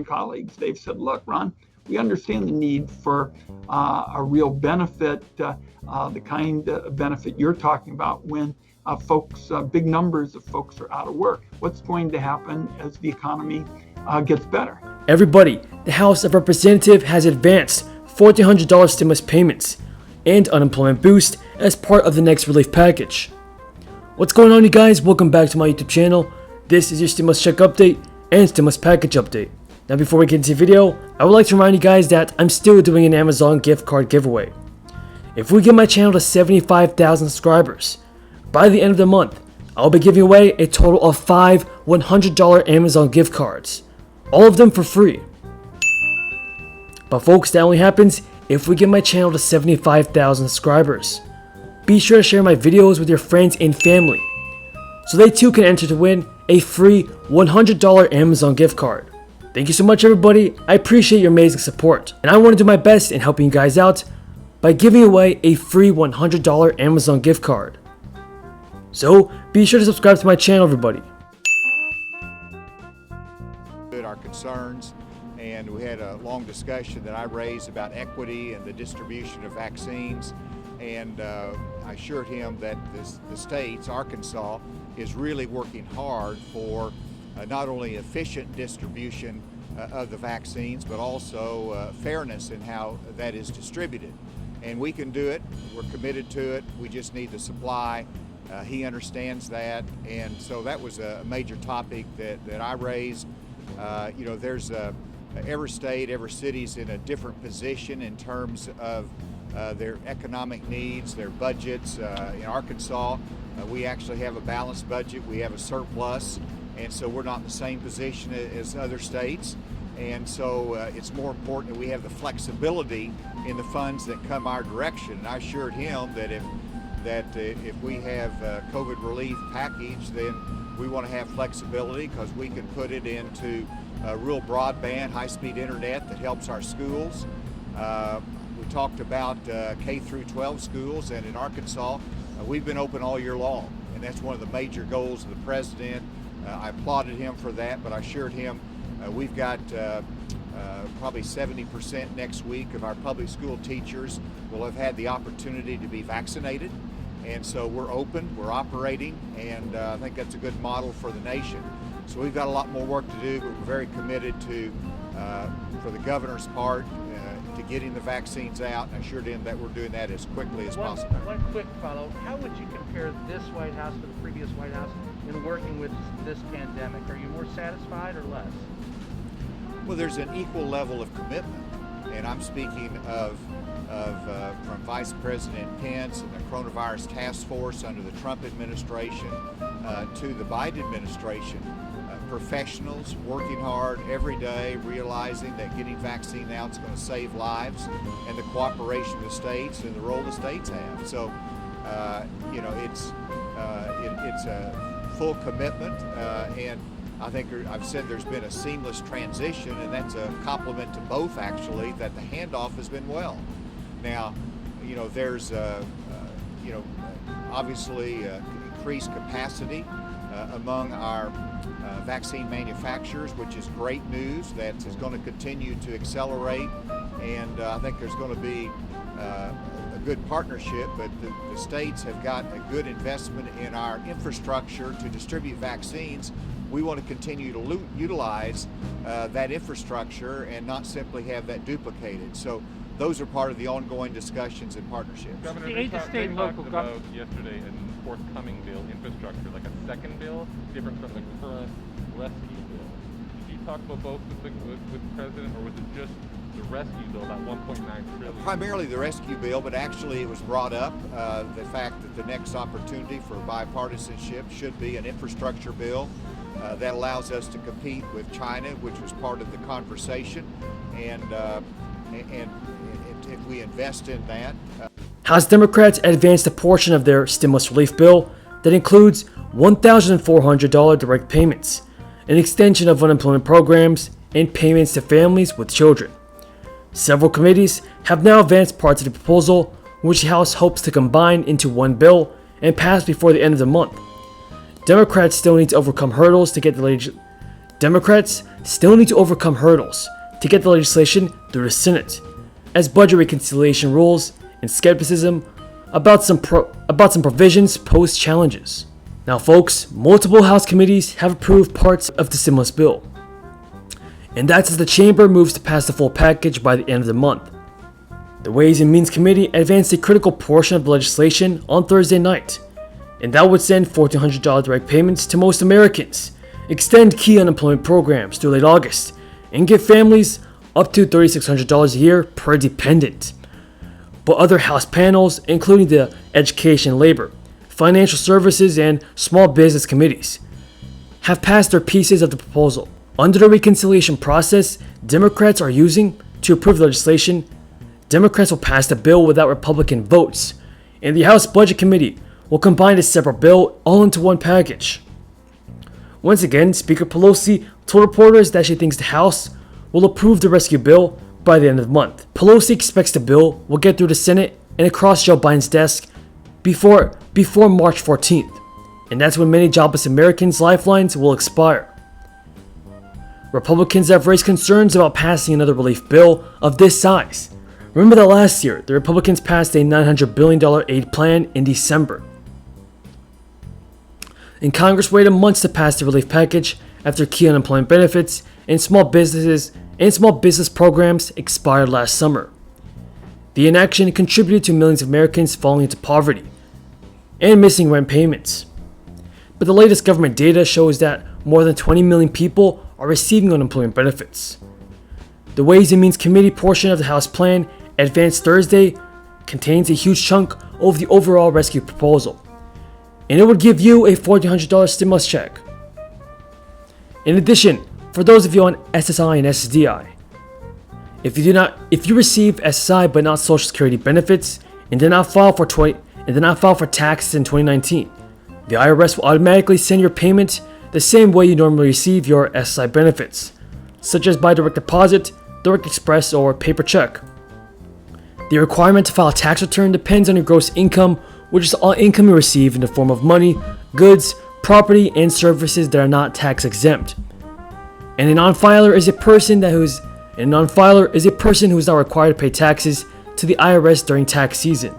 colleagues. They've said, look, Ron, we understand the need for a real benefit, the kind of benefit you're talking about when big numbers of folks are out of work. What's going to happen as the economy gets better? Everybody, the House of Representatives has advanced $1,400 stimulus payments and unemployment boost as part of the next relief package. What's going on, you guys? Welcome back to my YouTube channel. This is your stimulus check update and stimulus package update. Now, before we get into the video, I would like to remind you guys that I'm still doing an Amazon gift card giveaway. If we get my channel to 75,000 subscribers, by the end of the month, I'll be giving away a total of 5 $100 Amazon gift cards. All of them for free. But folks, that only happens if we get my channel to 75,000 subscribers. Be sure to share my videos with your friends and family, so they too can enter to win a free $100 Amazon gift card. Thank you so much, everybody. I appreciate your amazing support, and I want to do my best in helping you guys out by giving away a free $100 Amazon gift card. So be sure to subscribe to my channel, everybody. Our concerns, and we had a long discussion that I raised about equity and the distribution of vaccines, and I assured him that the states, Arkansas, is really working hard for not only efficient distribution of the vaccines, but also fairness in how that is distributed. And we can do it. We're committed to it. We just need the supply. He understands that, and so that was a major topic that I raised. There's every state, every city's in a different position in terms of their economic needs, their budgets. In Arkansas, we actually have a balanced budget. We have a surplus, and so we're not in the same position as other states. And so it's more important that we have the flexibility in the funds that come our direction. And I assured him that if we have a COVID relief package, then we want to have flexibility because we can put it into real broadband, high-speed internet that helps our schools. We talked about K through 12 schools, and in Arkansas, we've been open all year long, and that's one of the major goals of the president. I applauded him for that, but I assured him we've got probably 70% next week of our public school teachers will have had the opportunity to be vaccinated. And so we're open, we're operating, and I think that's a good model for the nation. So we've got a lot more work to do, but we're very committed to, for the governor's part, to getting the vaccines out. And I assured him that we're doing that as quickly as possible. One quick follow. How would you compare this White House to the previous White House in working with this pandemic? Are you more satisfied or less? Well, there's an equal level of commitment, and I'm speaking of from Vice President Pence and the coronavirus task force under the Trump administration to the Biden administration. Professionals working hard every day, realizing that getting vaccine out is going to save lives, and the cooperation of the states and the role the states have. So, it's a full commitment, and I think I've said there's been a seamless transition, and that's a compliment to both, actually, that the handoff has been well. Now, there's obviously increased capacity among our vaccine manufacturers, which is great news. That is going to continue to accelerate, and I think there's going to be a good partnership, but the states have got a good investment in our infrastructure to distribute vaccines. We want to continue to utilize that infrastructure and not simply have that duplicated. So those are part of the ongoing discussions and partnerships. Governor, The aid to state and local about yesterday a forthcoming bill, infrastructure, like a second bill, different from the current rescue bill. Did you talk about both with the president, or was it just the rescue bill, that $1.9 trillion? Primarily the rescue bill, but actually it was brought up, the fact that the next opportunity for bipartisanship should be an infrastructure bill that allows us to compete with China, which was part of the conversation, and if we invest in that. House Democrats advanced a portion of their stimulus relief bill that includes $1,400 direct payments, an extension of unemployment programs, and payments to families with children. Several committees have now advanced parts of the proposal, which the House hopes to combine into one bill and pass before the end of the month. Democrats still need to overcome hurdles to get the Democrats still need to overcome hurdles to get the legislation through the Senate, as budget reconciliation rules and skepticism about some provisions pose challenges. Now folks, multiple House committees have approved parts of the stimulus bill, and that's as the chamber moves to pass the full package by the end of the month. The Ways and Means Committee advanced a critical portion of the legislation on Thursday night, and that would send $1,400 direct payments to most Americans, extend key unemployment programs through late August, and give families up to $3,600 a year per dependent. But other House panels, including the Education, Labor, Financial Services, and Small Business Committees, have passed their pieces of the proposal. Under the reconciliation process Democrats are using to approve the legislation, Democrats will pass the bill without Republican votes, and the House Budget Committee will combine a separate bill all into one package. Once again, Speaker Pelosi told reporters that she thinks the House will approve the rescue bill by the end of the month. Pelosi expects the bill will get through the Senate and across Joe Biden's desk before March 14th, and that's when many jobless Americans' lifelines will expire. Republicans have raised concerns about passing another relief bill of this size. Remember that last year, the Republicans passed a $900 billion aid plan in December. And Congress waited months to pass the relief package after key unemployment benefits and small business programs expired last summer. The inaction contributed to millions of Americans falling into poverty and missing rent payments. But the latest government data shows that more than 20 million people are receiving unemployment benefits. The Ways and Means Committee portion of the House plan, advanced Thursday, contains a huge chunk of the overall rescue proposal, and it would give you a $1,400 stimulus check. In addition, for those of you on SSI and SSDI, if you receive SSI but not Social Security benefits and did not file for taxes in 2019, the IRS will automatically send your payment the same way you normally receive your SSI benefits, such as by direct deposit, direct express, or paper check. The requirement to file a tax return depends on your gross income, which is all income you receive in the form of money, goods, property, and services that are not tax exempt. And a non-filer is a person who is not required to pay taxes to the IRS during tax season.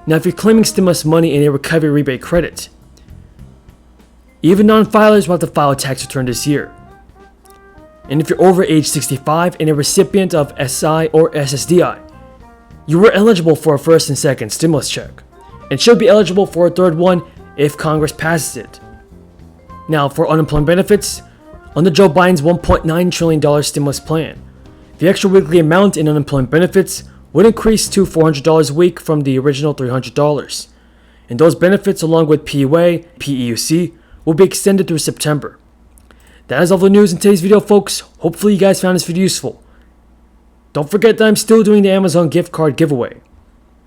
Now, if you're claiming stimulus money in a recovery rebate credit, even non-filers will have to file a tax return this year. And if you're over age 65 and a recipient of SSI or SSDI, you were eligible for a first and second stimulus check, and should be eligible for a third one if Congress passes it. Now, for unemployment benefits, under Joe Biden's $1.9 trillion stimulus plan, the extra weekly amount in unemployment benefits would increase to $400 a week from the original $300, and those benefits, along with PUA, FPUC, will be extended through September. That is all the news in today's video, folks. Hopefully you guys found this video useful. Don't forget that I'm still doing the Amazon gift card giveaway.